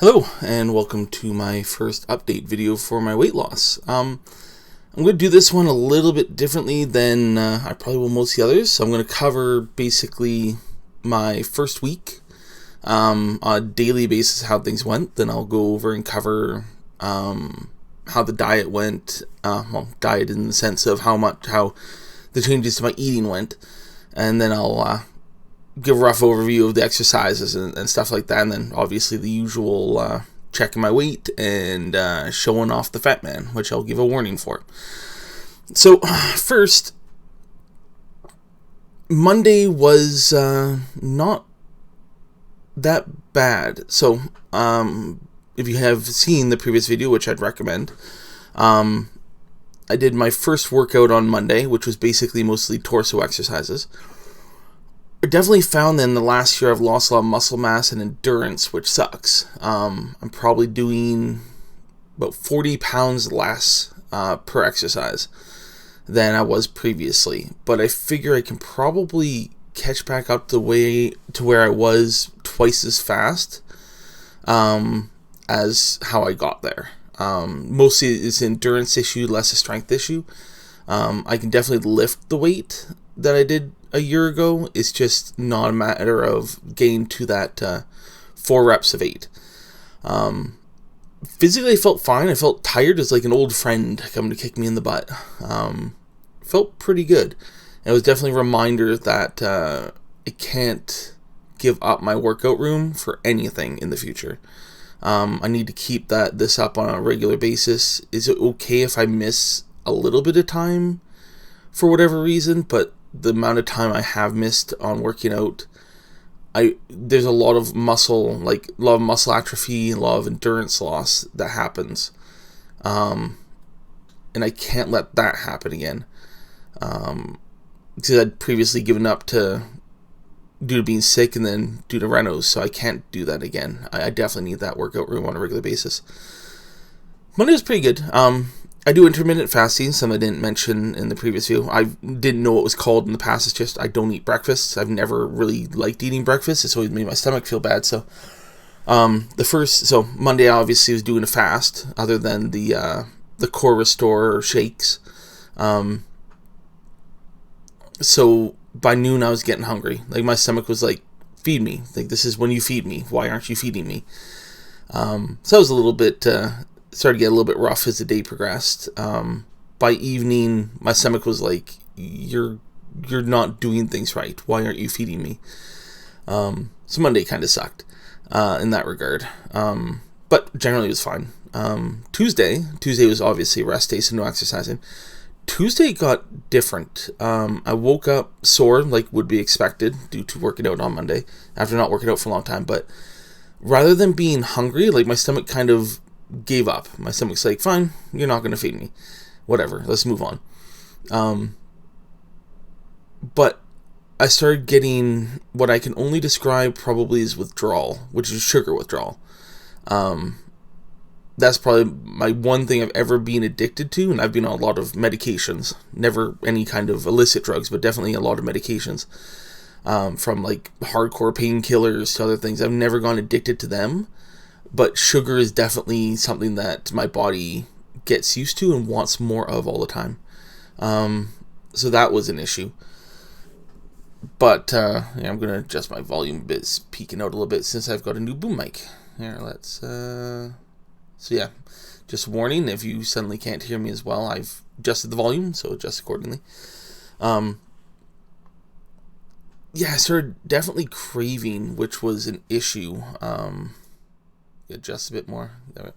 Hello, and welcome to my first update video for my weight loss. I'm going to do this one a little bit differently than I probably will most of the others. So I'm going to cover basically my first week on a daily basis, how things went. Then I'll go over and cover how the diet went. Diet in the sense of how the changes to my eating went. And then I'll give a rough overview of the exercises and stuff like that, and then obviously the usual checking my weight and showing off the fat man, which I'll give a warning for. So first, Monday was not that bad. So if you have seen the previous video, which I'd recommend, I did my first workout on Monday, which was basically mostly torso exercises. I definitely found that in the last year I've lost a lot of muscle mass and endurance, which sucks. I'm probably doing about 40 pounds less per exercise than I was previously. But I figure I can probably catch back up to where I was twice as fast as how I got there. Mostly it's an endurance issue, less a strength issue. I can definitely lift the weight that I did a year ago. It's just not a matter of getting to that 4 reps of 8. Physically I felt fine. I felt tired as like an old friend coming to kick me in the butt. Felt pretty good. It was definitely a reminder that I can't give up my workout room for anything in the future. I need to keep this up on a regular basis. Is it okay if I miss a little bit of time for whatever reason? But the amount of time I have missed on working out, there's a lot of muscle atrophy, a lot of endurance loss that happens, and I can't let that happen again. Because I'd previously given up due to being sick and then due to renos, so I can't do that again. I definitely need that workout room on a regular basis. Monday was pretty good. I do intermittent fasting, something I didn't mention in the previous video. I didn't know what it was called in the past. It's just I don't eat breakfast. I've never really liked eating breakfast. It's always made my stomach feel bad. So Monday I obviously was doing a fast, other than the Core Restore shakes. So by noon I was getting hungry. Like my stomach was like, feed me. Like, this is when you feed me. Why aren't you feeding me? So I was a little bit started to get a little bit rough as the day progressed. By evening, my stomach was like, you're not doing things right. Why aren't you feeding me? So Monday kind of sucked in that regard. But generally it was fine. Tuesday was obviously a rest day, so no exercising. Tuesday got different. I woke up sore, like would be expected, due to working out on Monday, after not working out for a long time. But rather than being hungry, like my stomach kind of gave up. My stomach's like, fine, you're not going to feed me. Whatever, let's move on. But I started getting what I can only describe probably as withdrawal, which is sugar withdrawal. That's probably my one thing I've ever been addicted to, and I've been on a lot of medications. Never any kind of illicit drugs, but definitely a lot of medications. From like hardcore painkillers to other things. I've never gone addicted to them. But sugar is definitely something that my body gets used to and wants more of all the time. So that was an issue. But I'm going to adjust my volume a bit. It's peaking out a little bit since I've got a new boom mic. Here, let's... just warning, if you suddenly can't hear me as well, I've adjusted the volume, so adjust accordingly. I started definitely craving, which was an issue. Adjust a bit more. It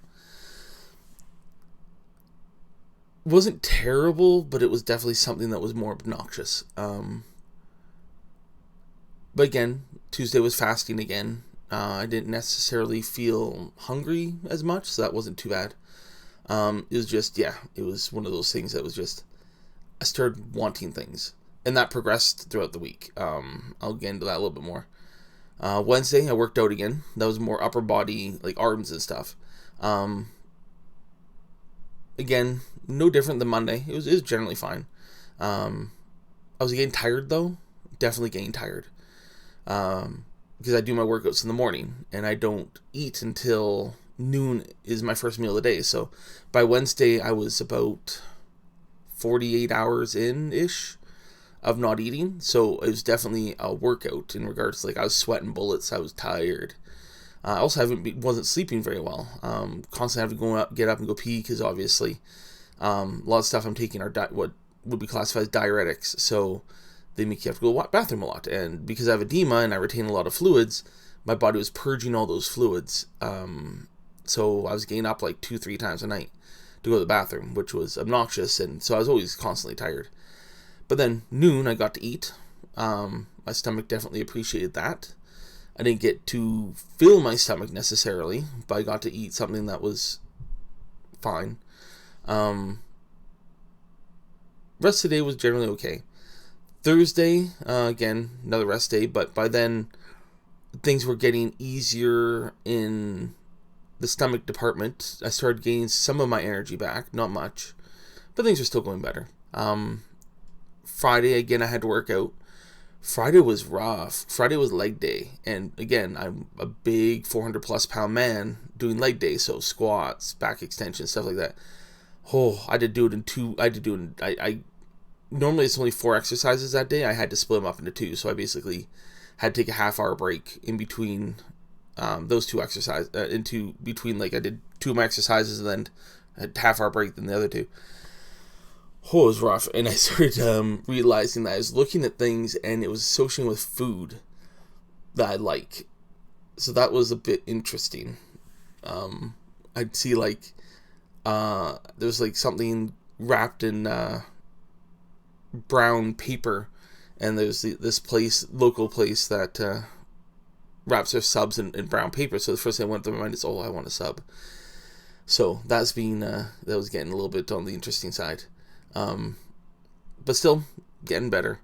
wasn't terrible, but it was definitely something that was more obnoxious. But again, Tuesday was fasting again. I didn't necessarily feel hungry as much, so that wasn't too bad. It was just, it was one of those things that was just, I started wanting things, and that progressed throughout the week. I'll get into that a little bit more. Wednesday, I worked out again. That was more upper body, like arms and stuff. Again, no different than Monday. It was generally fine. I was getting tired though. Definitely getting tired. because I do my workouts in the morning, and I don't eat until noon is my first meal of the day. So by Wednesday, I was about 48 hours in-ish of not eating. So it was definitely a workout in regards to, like, I was sweating bullets. I was tired. I also wasn't sleeping very well. Constantly having to get up and go pee, because obviously a lot of stuff I'm taking are what would be classified as diuretics. So they make you have to go to the bathroom a lot. And because I have edema and I retain a lot of fluids, my body was purging all those fluids. So I was getting up like 2-3 times a night to go to the bathroom, which was obnoxious. And so I was always constantly tired. But then noon, I got to eat. My stomach definitely appreciated that. I didn't get to fill my stomach necessarily, but I got to eat something that was fine. Rest of the day was generally okay. Thursday, again, another rest day, but by then things were getting easier in the stomach department. I started gaining some of my energy back, not much, but things are still going better. Friday, again, I had to work out. Friday was rough. Friday was leg day. And again, I'm a big 400 plus pound man doing leg day. So squats, back extensions, stuff like that. Oh, I did do it in two. I normally it's only 4 exercises that day. I had to split them up into 2. So I basically had to take a half-hour break in between those 2 exercises. Between, like, I did 2 of my exercises and then a half-hour break than the other 2. Oh, it was rough. And I started realizing that I was looking at things and it was associating with food that I like. So that was a bit interesting. I'd see, like, there was, like, something wrapped in brown paper, and there's this local place that wraps their subs in brown paper. So the first thing that went through my mind is, oh, I want a sub. So that was getting a little bit on the interesting side. But still getting better.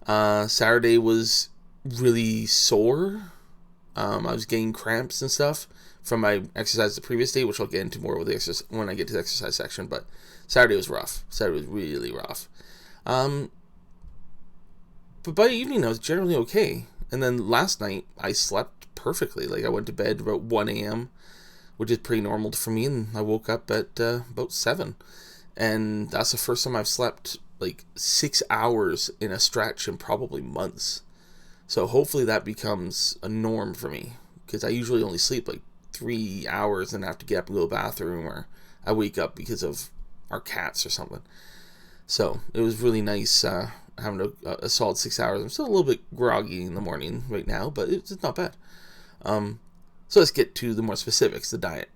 Saturday was really sore. I was getting cramps and stuff from my exercise the previous day, which I'll get into more with the exercise when I get to the exercise section. But Saturday was rough. Saturday was really rough. But by evening I was generally okay. And then last night I slept perfectly. Like, I went to bed about 1 a.m., which is pretty normal for me, and I woke up at about 7. And that's the first time I've slept like 6 hours in a stretch in probably months. So hopefully that becomes a norm for me, because I usually only sleep like 3 hours and have to get up and go to the bathroom, or I wake up because of our cats or something. So it was really nice having a solid 6 hours. I'm still a little bit groggy in the morning right now, but it's not bad. So let's get to the more specifics, the diet.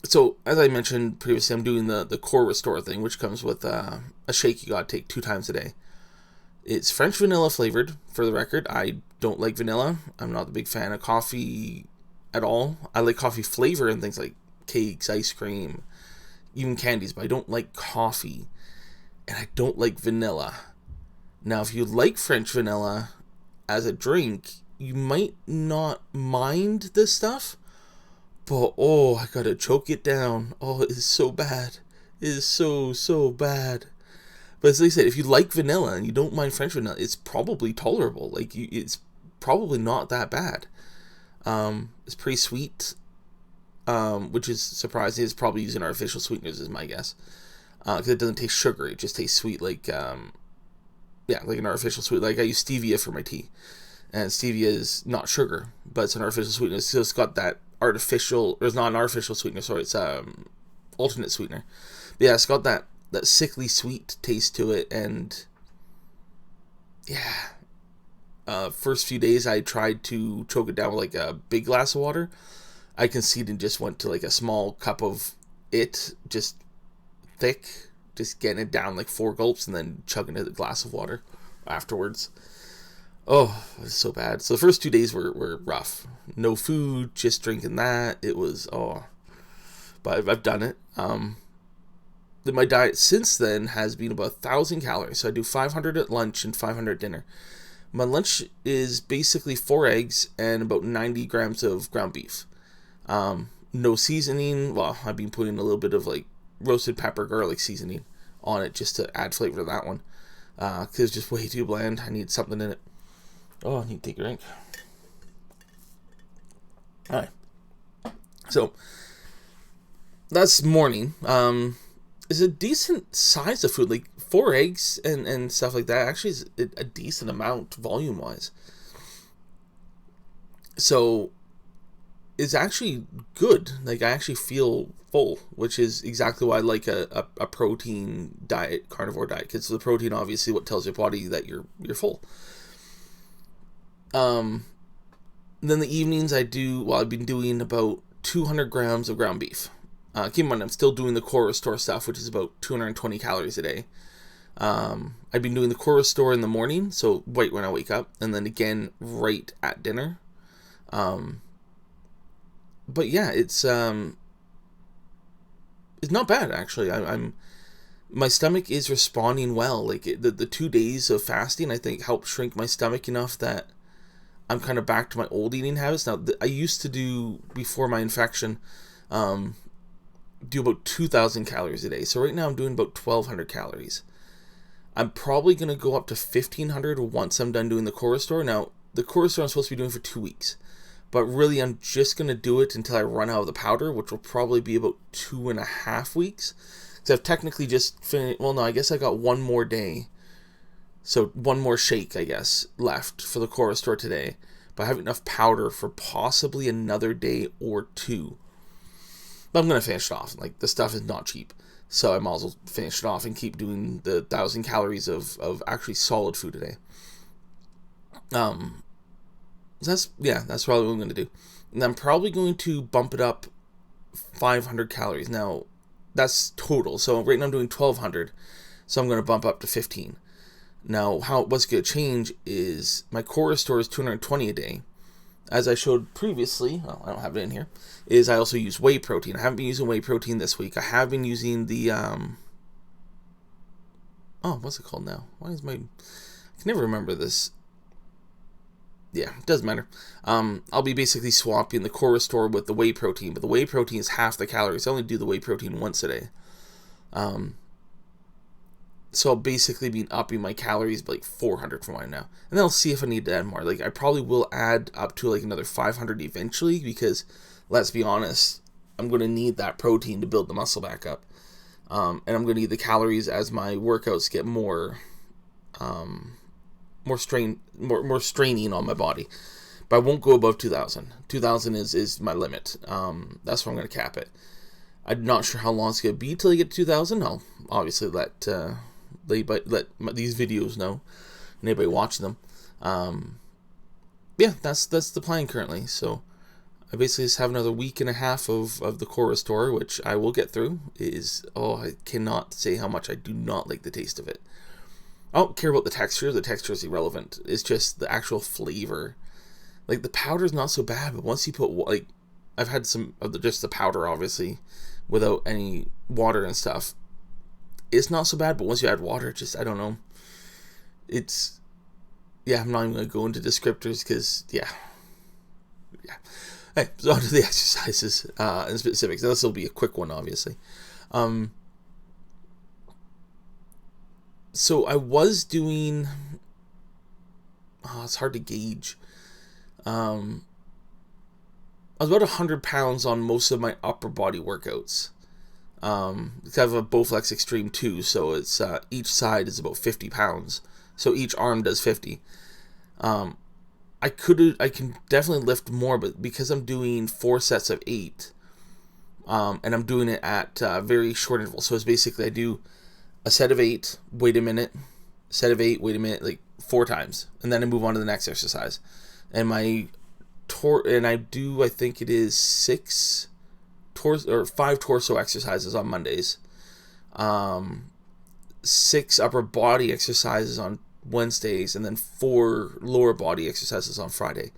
So, as I mentioned previously, I'm doing the Core Restore thing, which comes with a shake you gotta take 2 times a day. It's French vanilla flavored, for the record. I don't like vanilla. I'm not a big fan of coffee at all. I like coffee flavor and things like cakes, ice cream, even candies, but I don't like coffee. And I don't like vanilla. Now, if you like French vanilla as a drink, you might not mind this stuff. But, oh, I gotta choke it down. Oh, it is so bad. It is so bad. But as I said, if you like vanilla and you don't mind French vanilla, it's probably tolerable. Like, it's probably not that bad. It's pretty sweet, which is surprising. It's probably using artificial sweeteners, is my guess. Because it doesn't taste sugary. It just tastes sweet, like an artificial sweet. Like, I use stevia for my tea. And stevia is not sugar, but it's an artificial sweetener. So it's got that artificial, or it's not an artificial sweetener, sorry, it's alternate sweetener. But yeah, it's got that sickly sweet taste to it, and yeah. First few days I tried to choke it down with like a big glass of water. I conceded and just went to like a small cup of it, just thick, just getting it down like 4 gulps and then chugging it a glass of water afterwards. Oh, it was so bad. So the first 2 days were rough. No food, just drinking that. It was, but I've done it. My diet since then has been about 1,000 calories. So I do 500 at lunch and 500 at dinner. My lunch is basically 4 eggs and about 90 grams of ground beef. No seasoning. Well, I've been putting a little bit of like roasted pepper garlic seasoning on it just to add flavor to that one. Because it's just way too bland. I need something in it. Oh, I need to take a drink. All right. So that's morning. Is a decent size of food, like 4 eggs and stuff like that. Actually, is a decent amount volume wise. So it's actually good. Like, I actually feel full, which is exactly why I like a protein diet, carnivore diet, because the protein obviously what tells your body that you're full. Then the evenings I've been doing about 200 grams of ground beef. Keep in mind, I'm still doing the Core Restore stuff, which is about 220 calories a day. I've been doing the Core Restore in the morning, so right when I wake up, and then again right at dinner. But yeah, it's not bad actually. My stomach is responding well. Like the 2 days of fasting, I think, helped shrink my stomach enough that I'm kind of back to my old eating habits. Now, I used to do, before my infection, do about 2,000 calories a day. So right now I'm doing about 1,200 calories. I'm probably going to go up to 1,500 once I'm done doing the Core Restore. Now, the Core Restore I'm supposed to be doing for 2 weeks. But really, I'm just going to do it until I run out of the powder, which will probably be about 2.5 weeks. Because I've technically just finished, well, no, I guess I got one more day. So one more shake, I guess, left for the Core Restore today. But I have enough powder for possibly another day or two. But I'm going to finish it off. Like, the stuff is not cheap. So I might as well finish it off and keep doing the 1,000 calories of actually solid food a day. That's probably what I'm going to do. And I'm probably going to bump it up 500 calories. Now, that's total. So right now I'm doing 1,200. So I'm going to bump up to 15. Now, what's going to change is my Core Restore is 220 a day. As I showed previously, well, I don't have it in here, is I also use whey protein. I haven't been using whey protein this week. I have been using the, what's it called now? I can never remember this. Yeah, it doesn't matter. I'll be basically swapping the Core Restore with the whey protein, but the whey protein is half the calories. I only do the whey protein once a day. So I'll basically be upping my calories by like 400 from mine now. And then I'll see if I need to add more. Like, I probably will add up to like another 500 eventually, because let's be honest, I'm going to need that protein to build the muscle back up. And I'm going to need the calories as my workouts get more straining on my body. But I won't go above 2,000. 2,000 is my limit. That's where I'm going to cap it. I'm not sure how long it's going to be till I get to 2,000. I'll obviously let these videos know, and anybody watching them. That's the plan currently. So I basically just have another week and a half of the Core Restore, which I will get through. I cannot say how much I do not like the taste of it. I don't care about the texture. The texture is irrelevant. It's just the actual flavor. Like, the powder is not so bad, but once you put, like, I've had some of just the powder, obviously, without any water and stuff. It's not so bad, but once you add water, just, I don't know. I'm not even going to go into descriptors, because, yeah. Hey, so on to the exercises and specifics. Now, this will be a quick one, obviously. So I was doing, it's hard to gauge. I was about 100 pounds on most of my upper body workouts. I have a Bowflex Extreme 2, so it's each side is about 50 pounds. So each arm does 50. I can definitely lift more, but because I'm doing 4 sets of 8, and I'm doing it at very short intervals. So it's basically I do a set of 8, wait a minute, set of 8, wait a minute, like 4 times, and then I move on to the next exercise. And I do, I think it is 5 torso exercises on Mondays, 6 upper body exercises on Wednesdays, and then 4 lower body exercises on Friday.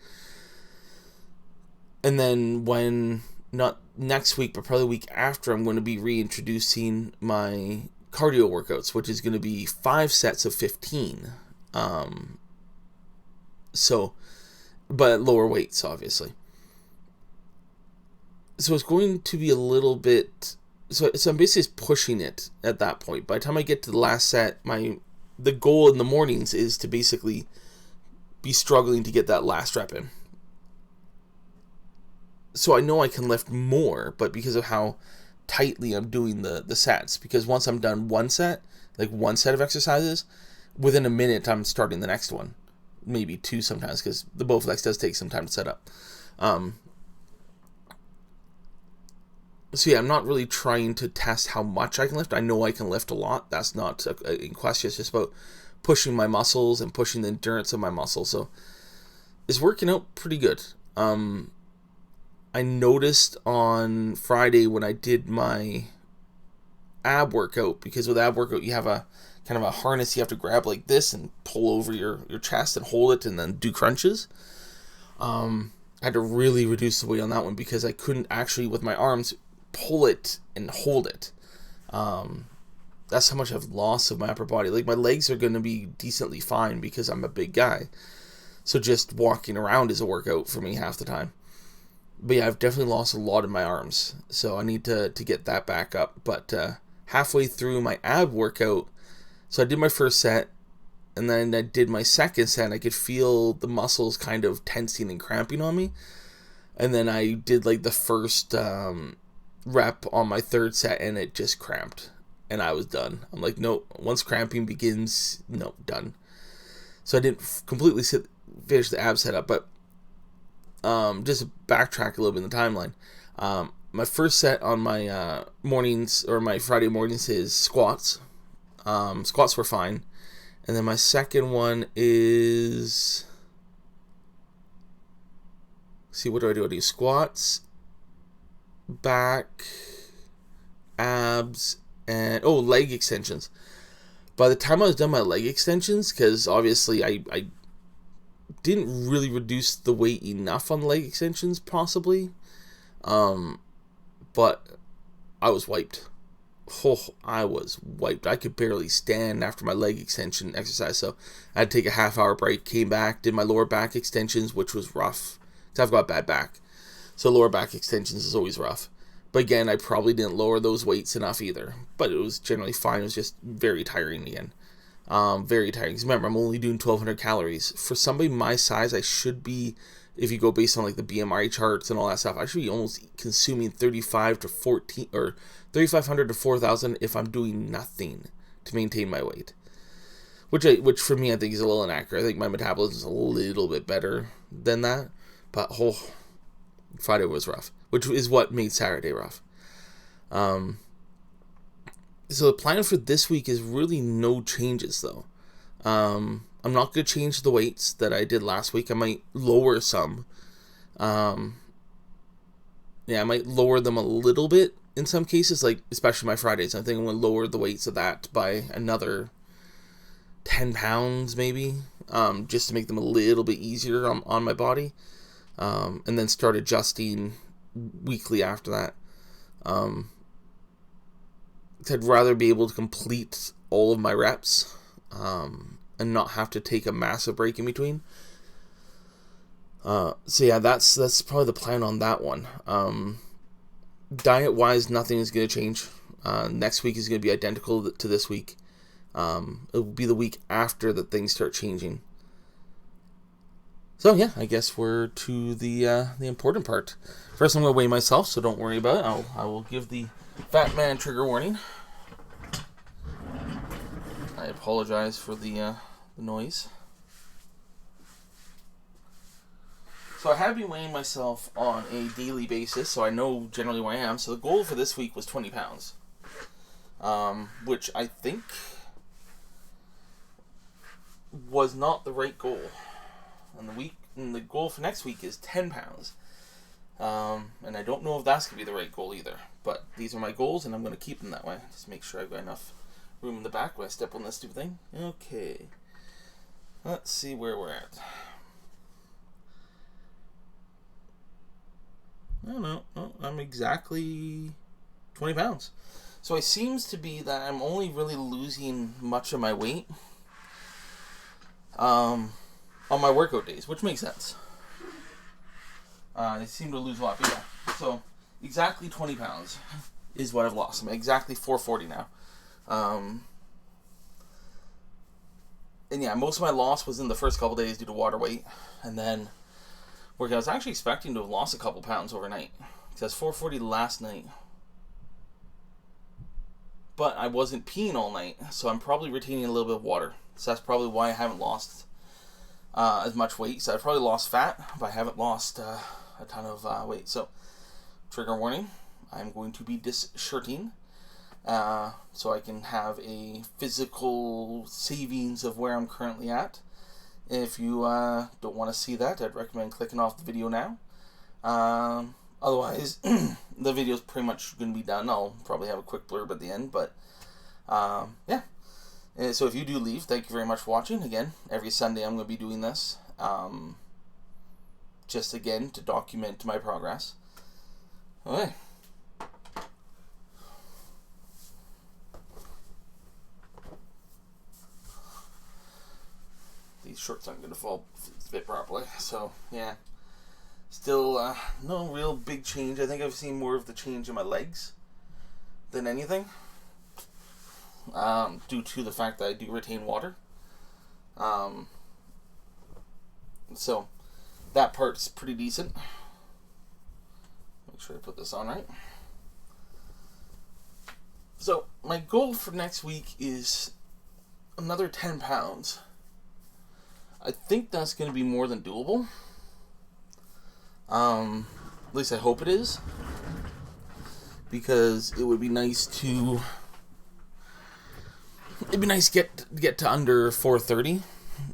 And then when, not next week, but probably the week after, I'm going to be reintroducing my cardio workouts, which is going to be 5 sets of 15. But at lower weights, obviously. So it's going to be a little bit, so I'm basically just pushing it at that point. By the time I get to the last set, the goal in the mornings is to basically be struggling to get that last rep in. So I know I can lift more, but because of how tightly I'm doing the sets, because once I'm done one set of exercises, within a minute I'm starting the next one, maybe two sometimes, because the Bowflex does take some time to set up. So yeah, I'm not really trying to test how much I can lift. I know I can lift a lot. That's not in question. It's just about pushing my muscles and pushing the endurance of my muscles. So it's working out pretty good. I noticed on Friday when I did my ab workout, because with ab workout you have a kind of a harness you have to grab like this and pull over your chest and hold it and then do crunches. I had to really reduce the weight on that one because I couldn't actually, with my arms, pull it and hold it. That's how much I've lost of my upper body. Like, my legs are going to be decently fine because I'm a big guy. So just walking around is a workout for me half the time. But yeah, I've definitely lost a lot in my arms. So I need to get that back up. But halfway through my ab workout, so I did my first set, and then I did my second set, and I could feel the muscles kind of tensing and cramping on me. And then I did like the first rep on my third set, and it just cramped. And I was done. I'm like, no, once cramping begins, no, done. So I didn't completely finish the ab setup, but just to backtrack a little bit in the timeline. My first set on my mornings, or my Friday mornings, is squats. Squats were fine. And then my second one is... See, what do? I do squats, back, abs, and leg extensions. By the time I was done my leg extensions, because obviously I didn't really reduce the weight enough on the leg extensions, possibly, but I was wiped. I was wiped. I could barely stand after my leg extension exercise, so I had to take a half-hour break, came back, did my lower back extensions, which was rough. I've got bad back, so lower back extensions is always rough. But again, I probably didn't lower those weights enough either, but it was generally fine. It was just very tiring again. Very tiring, because remember, I'm only doing 1,200 calories. For somebody my size, I should be, if you go based on like the BMI charts and all that stuff, I should be almost consuming 3,500 to 4,000 if I'm doing nothing to maintain my weight. Which for me, I think is a little inaccurate. I think my metabolism is a little bit better than that. But Friday was rough, which is what made Saturday rough. So the plan for this week is really no changes, though. I'm not going to change the weights that I did last week. I might lower some. I might lower them a little bit in some cases, like especially my Fridays. I think I'm going to lower the weights of that by another 10 pounds maybe, just to make them a little bit easier on my body. And then start adjusting weekly after that. I'd rather be able to complete all of my reps and not have to take a massive break in between. So yeah, that's probably the plan on that one. Diet-wise, nothing is going to change. Next week is going to be identical to this week. It will be the week after that things start changing. So yeah, I guess we're to the important part. First, I'm going to weigh myself, so don't worry about it. I will give the fat man trigger warning. I apologize for the noise. So I have been weighing myself on a daily basis, so I know generally where I am. So the goal for this week was 20 pounds, which I think was not the right goal. And the goal for next week is 10 pounds. And I don't know if that's going to be the right goal either. But these are my goals, and I'm going to keep them that way. Just make sure I've got enough room in the back when I step on this stupid thing. Okay. Let's see where we're at. No, I'm exactly 20 pounds. So it seems to be that I'm only really losing much of my weight on my workout days, which makes sense. I seem to lose a lot, but yeah. So exactly 20 pounds is what I've lost. I'm exactly 440 now. And yeah, most of my loss was in the first couple days due to water weight. And then Where I was actually expecting to have lost a couple pounds overnight. Because I was 440 last night. But I wasn't peeing all night, so I'm probably retaining a little bit of water. So that's probably why I haven't lost as much weight. So I've probably lost fat, but I haven't lost a ton of weight. So, trigger warning, I'm going to be dis-shirting. So I can have a physical savings of where I'm currently at. If you don't want to see that, I'd recommend clicking off the video now. Otherwise, the video's pretty much going to be done. I'll probably have a quick blurb at the end, but yeah. So if you do leave, thank you very much for watching. Again, every Sunday I'm going to be doing this, just again to document my progress. Okay. These shorts aren't going to fit properly, so yeah. Still, no real big change. I think I've seen more of the change in my legs than anything, due to the fact that I do retain water. So that part's pretty decent. Make sure I put this on right. So my goal for next week is another 10 pounds. I think that's going to be more than doable. At least I hope it is. Because it would be nice to... It'd be nice to get to under 430. Due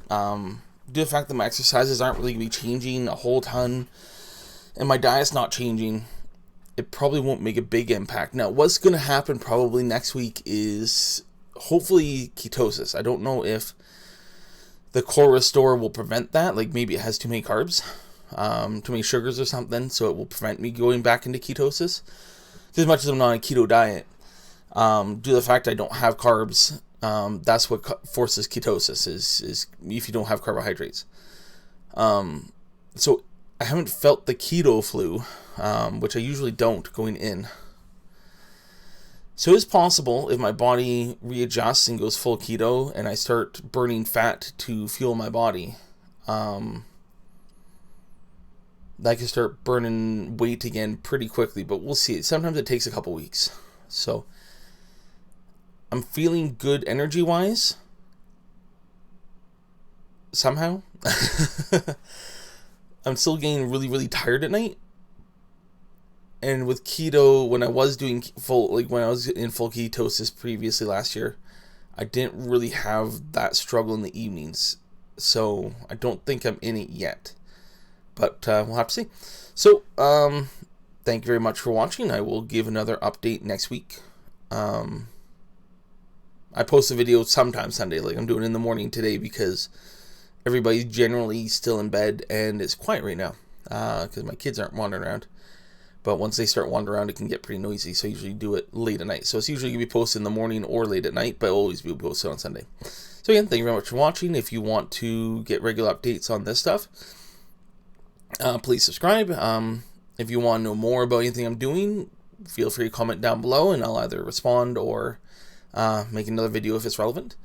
to the fact that my exercises aren't really going to be changing a whole ton, and my diet's not changing, it probably won't make a big impact. Now, what's going to happen probably next week is hopefully ketosis. I don't know if the core restore will prevent that. Like maybe it has too many carbs, too many sugars or something, so it will prevent me going back into ketosis. As much as I'm not on a keto diet, due to the fact I don't have carbs, that's what forces ketosis, is if you don't have carbohydrates. So I haven't felt the keto flu, which I usually don't going in. So it's possible if my body readjusts and goes full keto and I start burning fat to fuel my body, that I can start burning weight again pretty quickly, but we'll see. Sometimes it takes a couple weeks. So I'm feeling good energy-wise. Somehow. I'm still getting really, really tired at night. And with keto, when I was doing when I was in full ketosis previously last year, I didn't really have that struggle in the evenings. So I don't think I'm in it yet. But we'll have to see. So, thank you very much for watching. I will give another update next week. I post a video sometime Sunday. Like I'm doing it in the morning today because everybody's generally still in bed and it's quiet right now. Because my kids aren't wandering around. But once they start wandering around, it can get pretty noisy. So I usually do it late at night. So it's usually going to be posted in the morning or late at night, but it'll always be posted on Sunday. So again, thank you very much for watching. If you want to get regular updates on this stuff, please subscribe. If you want to know more about anything I'm doing, feel free to comment down below, and I'll either respond or make another video if it's relevant.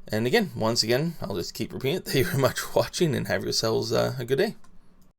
And again, once again, I'll just keep repeating it. Thank you very much for watching, and have yourselves a good day.